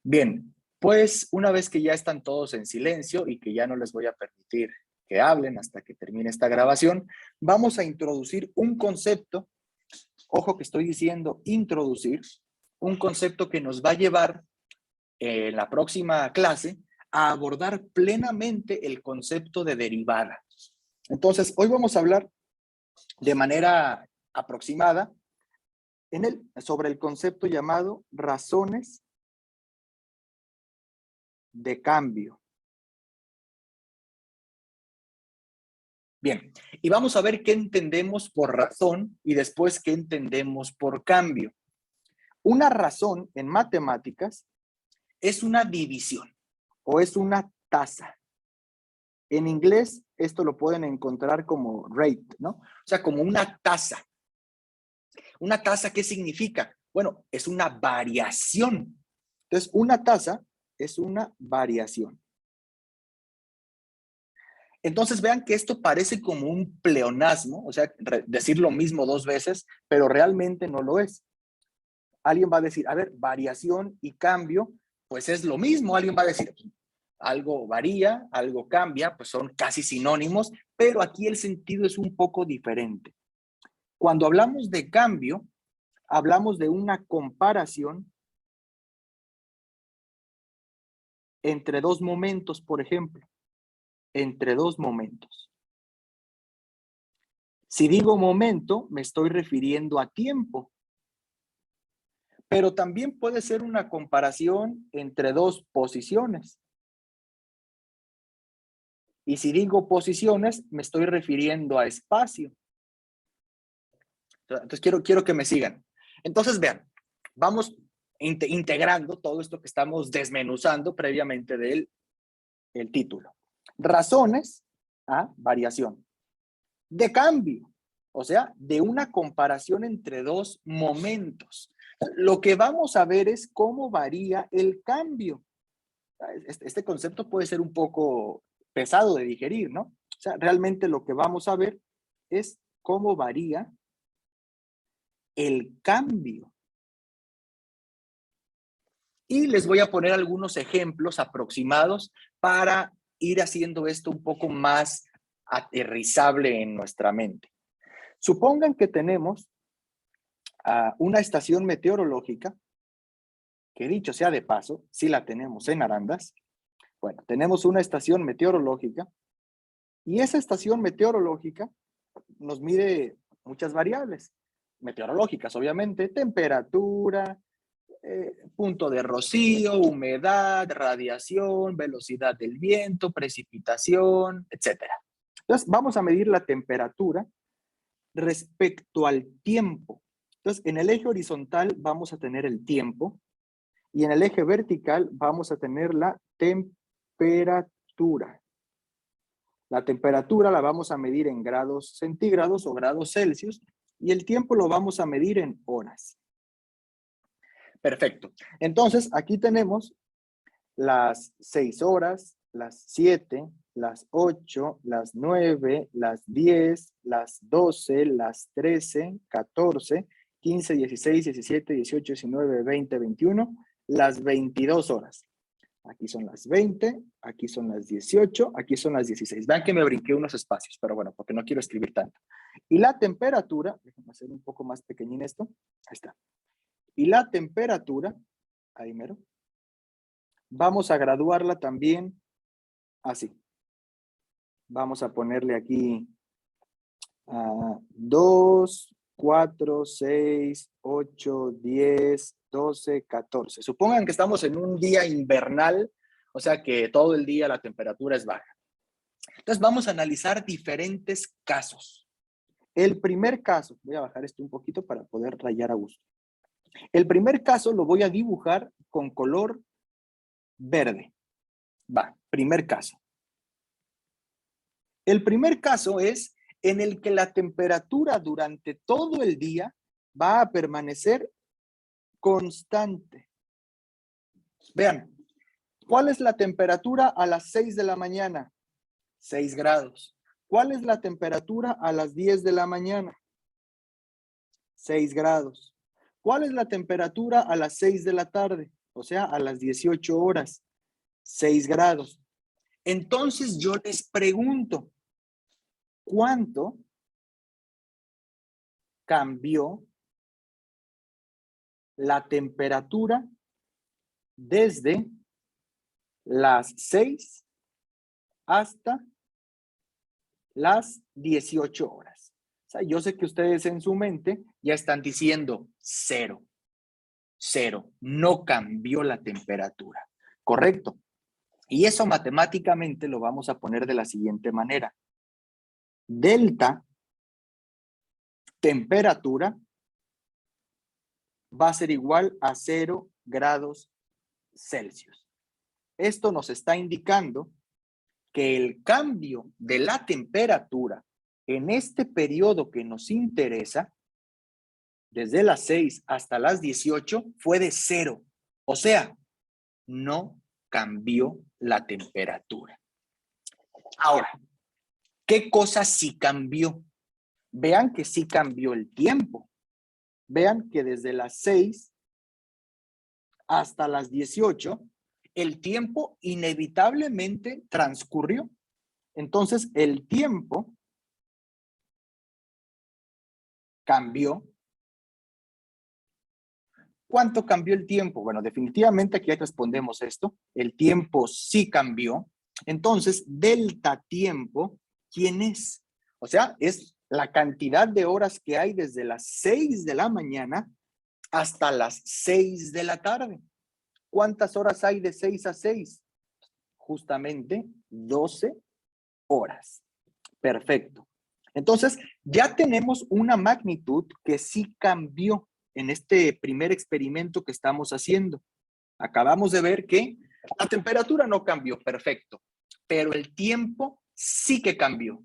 Bien, pues una vez que ya están todos en silencio y que ya no les voy a permitir que hablen hasta que termine esta grabación, vamos a introducir un concepto, ojo que estoy diciendo introducir, un concepto que nos va a llevar en la próxima clase a abordar plenamente el concepto de derivada. Entonces, hoy vamos a hablar de manera aproximada sobre el concepto llamado razones de cambio. Bien, y vamos a ver qué entendemos por razón y después qué entendemos por cambio. Una razón en matemáticas es una división o es una tasa. En inglés esto lo pueden encontrar como rate, ¿no? O sea, como una tasa. ¿Una tasa qué significa? Bueno, es una variación. Entonces, una tasa es una variación. Entonces vean que esto parece como un pleonasmo, o sea, decir lo mismo dos veces, pero realmente no lo es. Alguien va a decir, a ver, variación y cambio, pues es lo mismo. Alguien va a decir, algo varía, algo cambia, pues son casi sinónimos, pero aquí el sentido es un poco diferente. Cuando hablamos de cambio, hablamos de una comparación entre dos momentos, por ejemplo, entre dos momentos. Si digo momento, me estoy refiriendo a tiempo. Pero también puede ser una comparación entre dos posiciones. Y si digo posiciones, me estoy refiriendo a espacio. Entonces quiero que me sigan. Entonces vean, vamos integrando todo esto que estamos desmenuzando previamente del el título. Razones a variación. De cambio, o sea, de una comparación entre dos momentos. Lo que vamos a ver es cómo varía el cambio. Este concepto puede ser un poco pesado de digerir, ¿no? O sea, realmente lo que vamos a ver es cómo varía el cambio. Y les voy a poner algunos ejemplos aproximados para ir haciendo esto un poco más aterrizable en nuestra mente. Supongan que tenemos una estación meteorológica, que dicho sea de paso, sí la tenemos en Arandas. Bueno, tenemos una estación meteorológica y esa estación meteorológica nos mide muchas variables meteorológicas, obviamente, temperatura, punto de rocío, humedad, radiación, velocidad del viento, precipitación, etcétera. Entonces, vamos a medir la temperatura respecto al tiempo. Entonces, en el eje horizontal vamos a tener el tiempo y en el eje vertical vamos a tener la temperatura. La temperatura la vamos a medir en grados centígrados o grados Celsius y el tiempo lo vamos a medir en horas. Perfecto. Entonces, aquí tenemos las 6 horas, las 7, las 8, las 9, las 10, las 12, las 13, 14, 15, 16, 17, 18, 19, 20, 21, las 22 horas. Aquí son las 20, aquí son las 18, aquí son las 16. Vean que me brinqué unos espacios, pero bueno, porque no quiero escribir tanto. Y la temperatura, déjenme hacer un poco más pequeñín esto. Ahí está. Y la temperatura, ahí mero, vamos a graduarla también así. Vamos a ponerle aquí 2, 4, 6, 8, 10, 12, 14. Supongan que estamos en un día invernal, o sea que todo el día la temperatura es baja. Entonces vamos a analizar diferentes casos. El primer caso, voy a bajar esto un poquito para poder rayar a gusto. El primer caso lo voy a dibujar con color verde. Va, primer caso. El primer caso es en el que la temperatura durante todo el día va a permanecer constante. Vean, ¿cuál es la temperatura a las 6 de la mañana? 6 grados. ¿Cuál es la temperatura a las 10 de la mañana? 6 grados. ¿Cuál es la temperatura a las 6 de la tarde? o sea, a las 18 horas, 6 grados. Entonces yo les pregunto, ¿cuánto cambió la temperatura desde las 6 hasta las 18 horas? O sea, yo sé que ustedes en su mente ya están diciendo 0. 0. No cambió la temperatura. ¿Correcto? Y eso matemáticamente lo vamos a poner de la siguiente manera. Delta temperatura va a ser igual a 0 grados Celsius. Esto nos está indicando que el cambio de la temperatura en este periodo que nos interesa, desde las 6 hasta las 18, fue de 0. O sea, no cambió la temperatura. Ahora, ¿qué cosa sí cambió? Vean que sí cambió el tiempo. Vean que desde las 6 hasta las 18, el tiempo inevitablemente transcurrió. Entonces, el tiempo cambió. ¿Cuánto cambió el tiempo? Bueno, definitivamente aquí respondemos esto. El tiempo sí cambió. Entonces, delta tiempo, ¿quién es? O sea, es la cantidad de horas que hay desde las 6 de la mañana hasta las 6 de la tarde. ¿Cuántas horas hay de 6 a 6? Justamente 12 horas. Perfecto. Entonces, ya tenemos una magnitud que sí cambió en este primer experimento que estamos haciendo. Acabamos de ver que la temperatura no cambió, perfecto, pero el tiempo sí que cambió.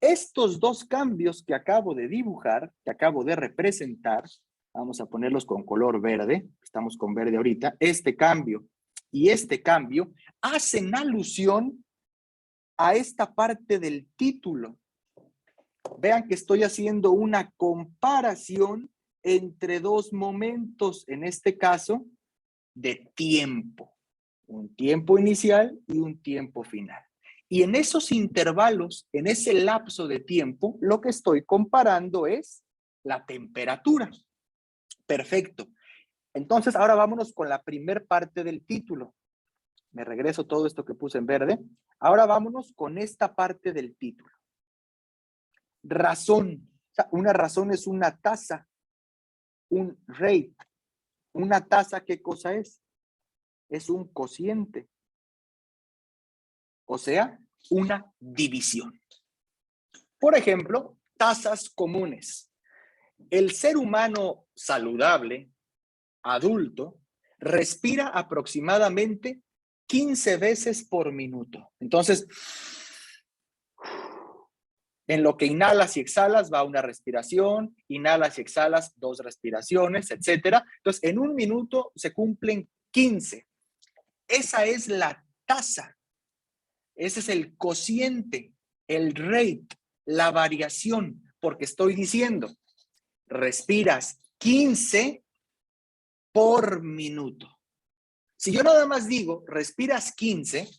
Estos dos cambios que acabo de dibujar, que acabo de representar, vamos a ponerlos con color verde, estamos con verde ahorita, este cambio y este cambio hacen alusión a esta parte del título. Vean que estoy haciendo una comparación entre dos momentos, en este caso, de tiempo. Un tiempo inicial y un tiempo final. Y en esos intervalos, en ese lapso de tiempo, lo que estoy comparando es la temperatura. Perfecto. Entonces, ahora vámonos con la primer parte del título. Me regreso todo esto que puse en verde. Ahora vámonos con esta parte del título. Razón. O sea, una razón es una tasa, un rate. Una tasa, ¿qué cosa es? Es un cociente. O sea, una división. Por ejemplo, tasas comunes. El ser humano saludable, adulto, respira aproximadamente 15 veces por minuto. Entonces, en lo que inhalas y exhalas va una respiración, inhalas y exhalas 2 respiraciones, etcétera. Entonces, en un minuto se cumplen 15. Esa es la tasa. Ese es el cociente, el rate, la variación, porque estoy diciendo, respiras 15 por minuto. Si yo nada más digo, respiras 15,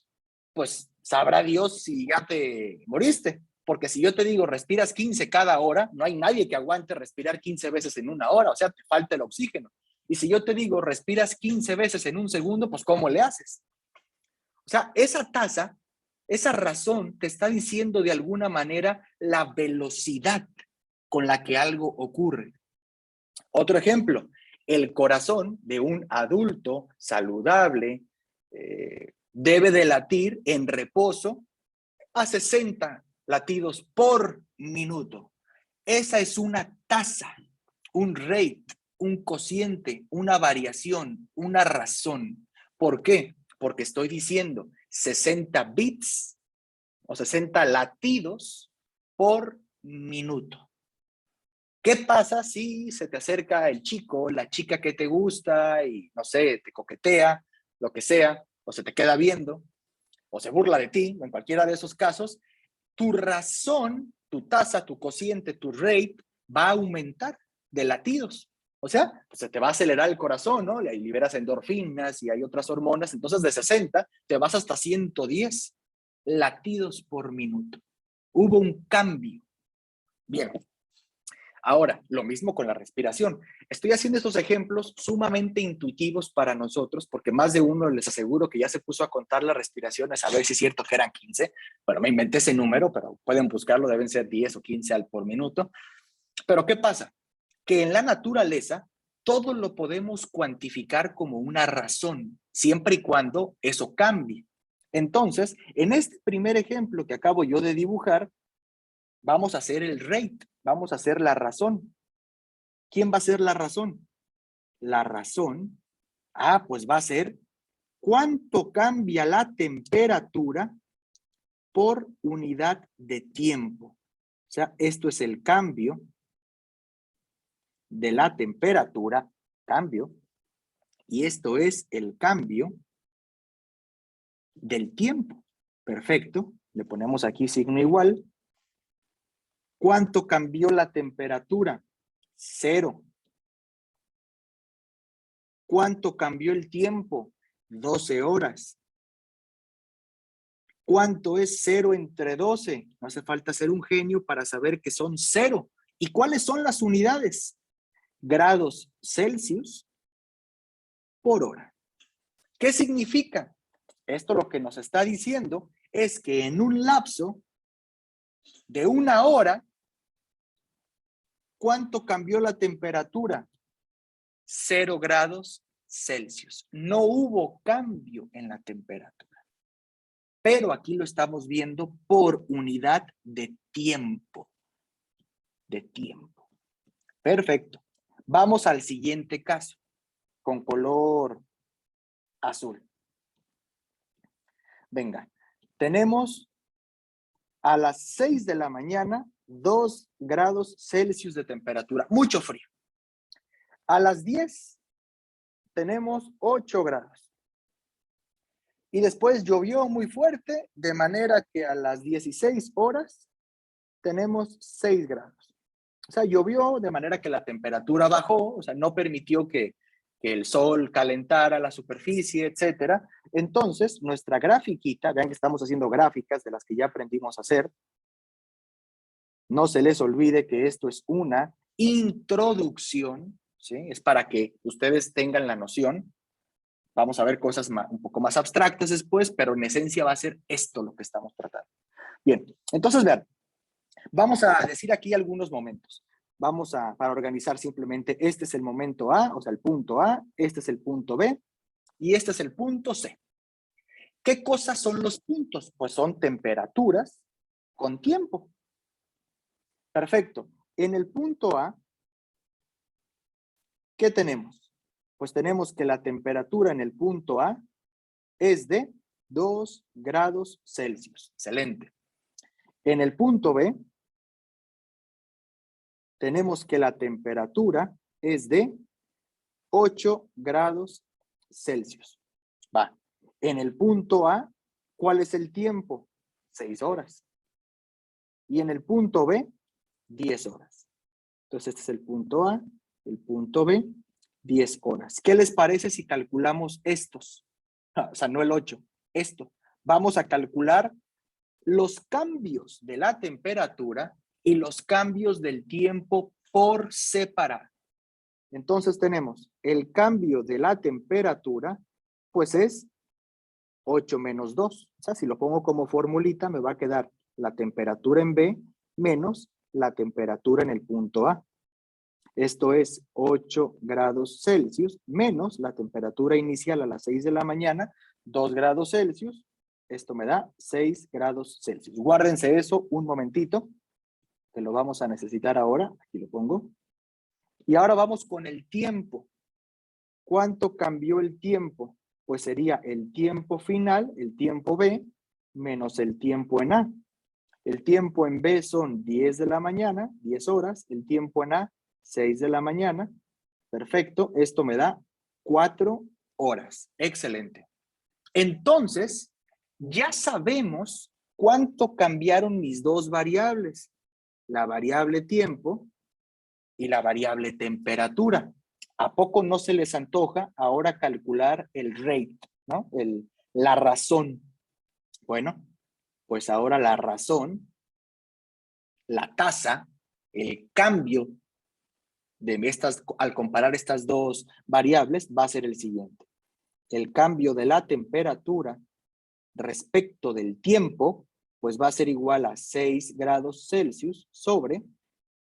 pues sabrá Dios si ya te moriste. Porque si yo te digo, respiras 15 cada hora, no hay nadie que aguante respirar 15 veces en una hora, o sea, te falta el oxígeno. Y si yo te digo, respiras 15 veces en un segundo, pues ¿cómo le haces? O sea, esa tasa, esa razón te está diciendo de alguna manera la velocidad con la que algo ocurre. Otro ejemplo, el corazón de un adulto saludable debe de latir en reposo a 60 latidos por minuto. Esa es una tasa, un rate, un cociente, una variación, una razón. ¿Por qué? Porque estoy diciendo 60 bits o 60 latidos por minuto. ¿Qué pasa si se te acerca el chico, la chica que te gusta y, no sé, te coquetea, lo que sea, o se te queda viendo, o se burla de ti, en cualquiera de esos casos? Tu razón, tu tasa, tu cociente, tu rate va a aumentar de latidos. O sea, pues se te va a acelerar el corazón, ¿no? Y liberas endorfinas y hay otras hormonas. Entonces, de 60 te vas hasta 110 latidos por minuto. Hubo un cambio. Bien. Ahora, lo mismo con la respiración. Estoy haciendo estos ejemplos sumamente intuitivos para nosotros, porque más de uno les aseguro que ya se puso a contar las respiraciones, a ver si es cierto que eran 15. Bueno, me inventé ese número, pero pueden buscarlo, deben ser 10 o 15 por minuto. Pero ¿qué pasa? Que en la naturaleza todo lo podemos cuantificar como una razón, siempre y cuando eso cambie. Entonces, en este primer ejemplo que acabo yo de dibujar, vamos a hacer el rate, vamos a hacer la razón. ¿Quién va a ser la razón? La razón, pues va a ser cuánto cambia la temperatura por unidad de tiempo. O sea, esto es el cambio de la temperatura, cambio, y esto es el cambio del tiempo. Perfecto, le ponemos aquí signo igual. ¿Cuánto cambió la temperatura? 0. ¿Cuánto cambió el tiempo? 12 horas. ¿Cuánto es 0 entre 12? No hace falta ser un genio para saber que son 0. ¿Y cuáles son las unidades? Grados Celsius por hora. ¿Qué significa? Esto lo que nos está diciendo es que en un lapso de 1 hora, ¿cuánto cambió la temperatura? 0 grados Celsius. No hubo cambio en la temperatura. Pero aquí lo estamos viendo por unidad de tiempo. De tiempo. Perfecto. Vamos al siguiente caso, con color azul. Venga, tenemos a las 6 de la mañana 2 grados Celsius de temperatura. Mucho frío. A las 10 tenemos 8 grados. Y después llovió muy fuerte, de manera que a las 16 horas tenemos 6 grados. O sea, llovió de manera que la temperatura bajó, o sea, no permitió que el sol calentara la superficie, etcétera. Entonces, nuestra grafiquita, vean que estamos haciendo gráficas de las que ya aprendimos a hacer. No se les olvide que esto es una introducción, ¿sí? Es para que ustedes tengan la noción. Vamos a ver cosas un poco más abstractas después, pero en esencia va a ser esto lo que estamos tratando. Bien, entonces vean, vamos a decir aquí algunos momentos. Para organizar simplemente, este es el momento A, o sea, el punto A, este es el punto B y este es el punto C. ¿Qué cosas son los puntos? Pues son temperaturas con tiempo. Perfecto. En el punto A, ¿qué tenemos? Pues tenemos que la temperatura en el punto A es de 2 grados Celsius. Excelente. En el punto B, tenemos que la temperatura es de 8 grados Celsius. Va. En el punto A, ¿cuál es el tiempo? 6 horas. Y en el punto B, 10 horas. Entonces, este es el punto A, el punto B, 10 horas. ¿Qué les parece si calculamos estos? O sea, no el 8, esto. Vamos a calcular los cambios de la temperatura y los cambios del tiempo por separado. Entonces tenemos el cambio de la temperatura, pues es 8 menos 2. O sea, si lo pongo como formulita, me va a quedar la temperatura en B menos la temperatura en el punto A. Esto es 8 grados Celsius menos la temperatura inicial a las 6 de la mañana, 2 grados Celsius. Esto me da 6 grados Celsius. Guárdense eso un momentito, que lo vamos a necesitar ahora. Aquí lo pongo. Y ahora vamos con el tiempo. ¿Cuánto cambió el tiempo? Pues sería el tiempo final, el tiempo B, menos el tiempo en A. El tiempo en B son 10 de la mañana, 10 horas. El tiempo en A, 6 de la mañana. Perfecto. Esto me da 4 horas. Excelente. Entonces, ya sabemos cuánto cambiaron mis dos variables. La variable tiempo y la variable temperatura. ¿A poco no se les antoja ahora calcular el rate, ¿no? La razón. Bueno, pues ahora la razón, la tasa, el cambio de estas, al comparar estas dos variables, va a ser el siguiente. El cambio de la temperatura respecto del tiempo, pues va a ser igual a 6 grados Celsius sobre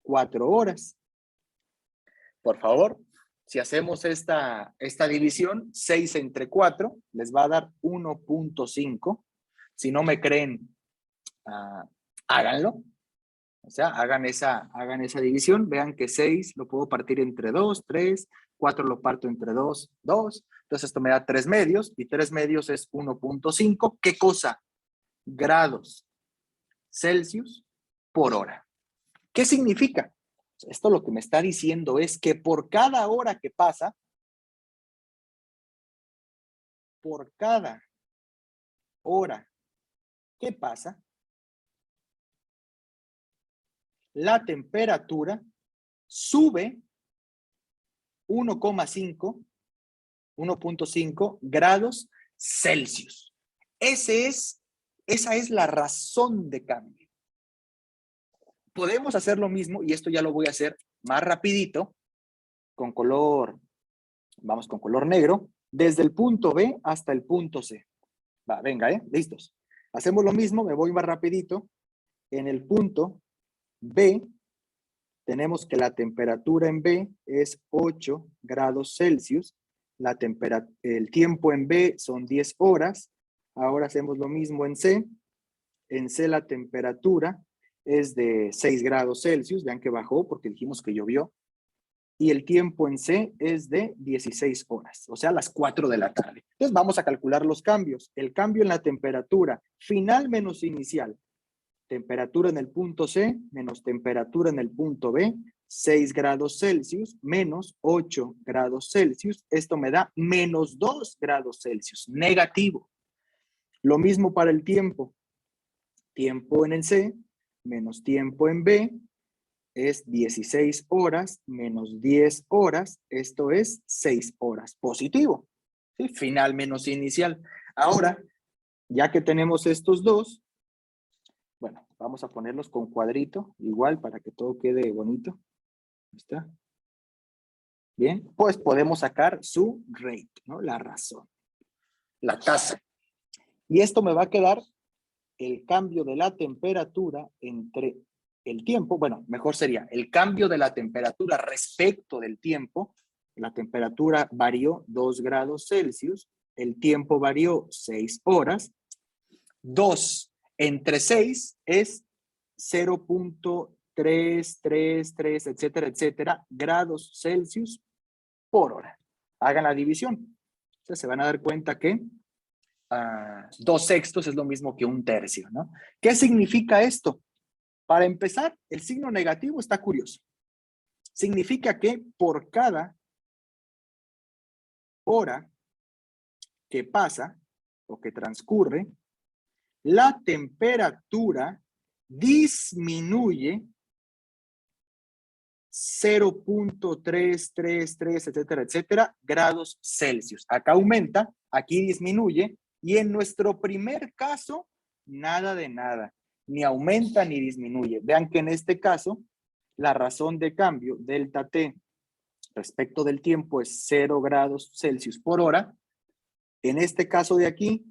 4 horas. Por favor, si hacemos esta división, 6 entre 4 les va a dar 1.5. Si no me creen, háganlo. O sea, hagan esa división. Vean que 6 lo puedo partir entre 2, 3, 4 lo parto entre 2, 2. Entonces esto me da 3 medios y 3 medios es 1.5. ¿Qué cosa? Grados Celsius por hora. ¿Qué significa? Esto lo que me está diciendo es que por cada hora que pasa, por cada hora que pasa, la temperatura sube 1.5 grados Celsius. Esa es la razón de cambio. Podemos hacer lo mismo, y esto ya lo voy a hacer más rapidito, con color, vamos con color negro, desde el punto B hasta el punto C. Va, venga, listos. Hacemos lo mismo, me voy más rapidito. En el punto B, tenemos que la temperatura en B es 8 grados Celsius. El tiempo en B son 10 horas. Ahora hacemos lo mismo en C. En C la temperatura es de 6 grados Celsius. Vean que bajó porque dijimos que llovió. Y el tiempo en C es de 16 horas, o sea, las 4 de la tarde. Entonces vamos a calcular los cambios. El cambio en la temperatura final menos inicial. Temperatura en el punto C menos temperatura en el punto B, 6 grados Celsius menos 8 grados Celsius. Esto me da menos 2 grados Celsius, negativo. Lo mismo para el tiempo. Tiempo en el C menos tiempo en B es 16 horas menos 10 horas. Esto es 6 horas, positivo. ¿Sí? Final menos inicial. Ahora, ya que tenemos estos dos, bueno, vamos a ponerlos con cuadrito, igual para que todo quede bonito. Ahí está. Bien, pues podemos sacar su rate, ¿no? La razón, la tasa. Y esto me va a quedar el cambio de la temperatura entre el tiempo, bueno, mejor sería el cambio de la temperatura respecto del tiempo. La temperatura varió 2 grados Celsius, el tiempo varió 6 horas. 2 entre 6 es 0.333, etcétera, etcétera, grados Celsius por hora. Hagan la división. Entonces se van a dar cuenta que 2/6 es lo mismo que 1/3, ¿no? ¿Qué significa esto? Para empezar, el signo negativo está curioso. Significa que por cada hora que pasa o que transcurre, la temperatura disminuye 0.333, etcétera, etcétera, grados Celsius. Acá aumenta, aquí disminuye, y en nuestro primer caso, nada de nada, ni aumenta ni disminuye. Vean que en este caso, la razón de cambio, delta T, respecto del tiempo es 0 grados Celsius por hora. En este caso de aquí,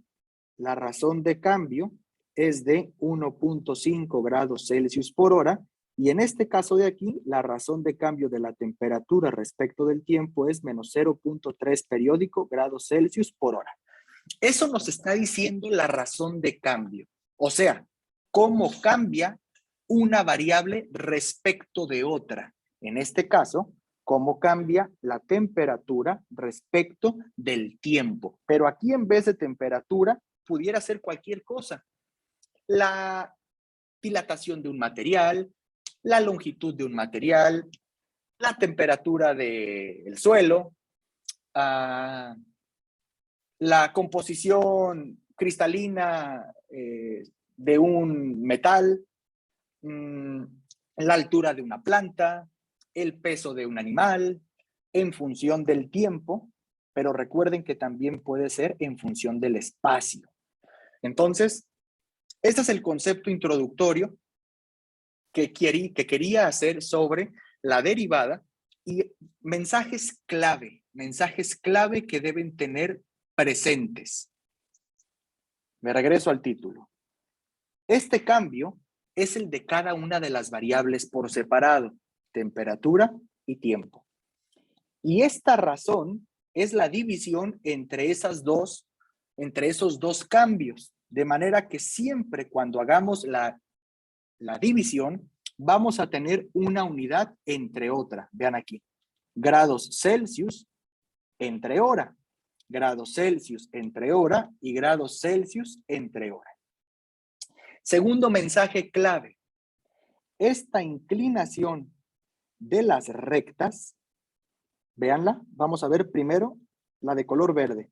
la razón de cambio es de 1.5 grados Celsius por hora. Y en este caso de aquí, la razón de cambio de la temperatura respecto del tiempo es menos 0.3 periódico grados Celsius por hora. Eso nos está diciendo la razón de cambio. O sea, cómo cambia una variable respecto de otra. En este caso, cómo cambia la temperatura respecto del tiempo. Pero aquí en vez de temperatura, pudiera ser cualquier cosa. La dilatación de un material, la longitud de un material, la temperatura del suelo, la composición cristalina de un metal, la altura de una planta, el peso de un animal, en función del tiempo, pero recuerden que también puede ser en función del espacio. Entonces, este es el concepto introductorio que quería hacer sobre la derivada y mensajes clave que deben tener presentes. Me regreso al título. Este cambio es el de cada una de las variables por separado, temperatura y tiempo. Y esta razón es la división entre esos dos cambios, de manera que siempre cuando hagamos la división, vamos a tener una unidad entre otra. Vean aquí, grados Celsius entre hora, grados Celsius entre hora y grados Celsius entre hora. Segundo mensaje clave, esta inclinación de las rectas, véanla, vamos a ver primero la de color verde.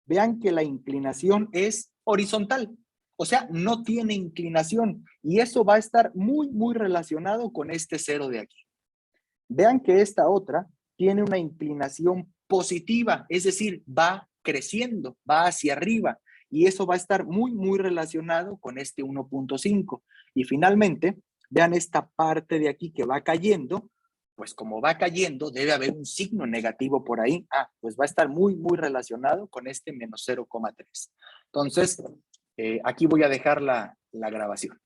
Vean que la inclinación es horizontal, o sea, no tiene inclinación y eso va a estar muy relacionado con este cero de aquí. Vean que esta otra tiene una inclinación positiva, es decir, va creciendo, va hacia arriba y eso va a estar muy relacionado con este 1.5. Y finalmente, vean esta parte de aquí que va cayendo, pues como va cayendo, debe haber un signo negativo por ahí. Pues va a estar muy relacionado con este menos 0,3. Entonces, aquí voy a dejar la grabación.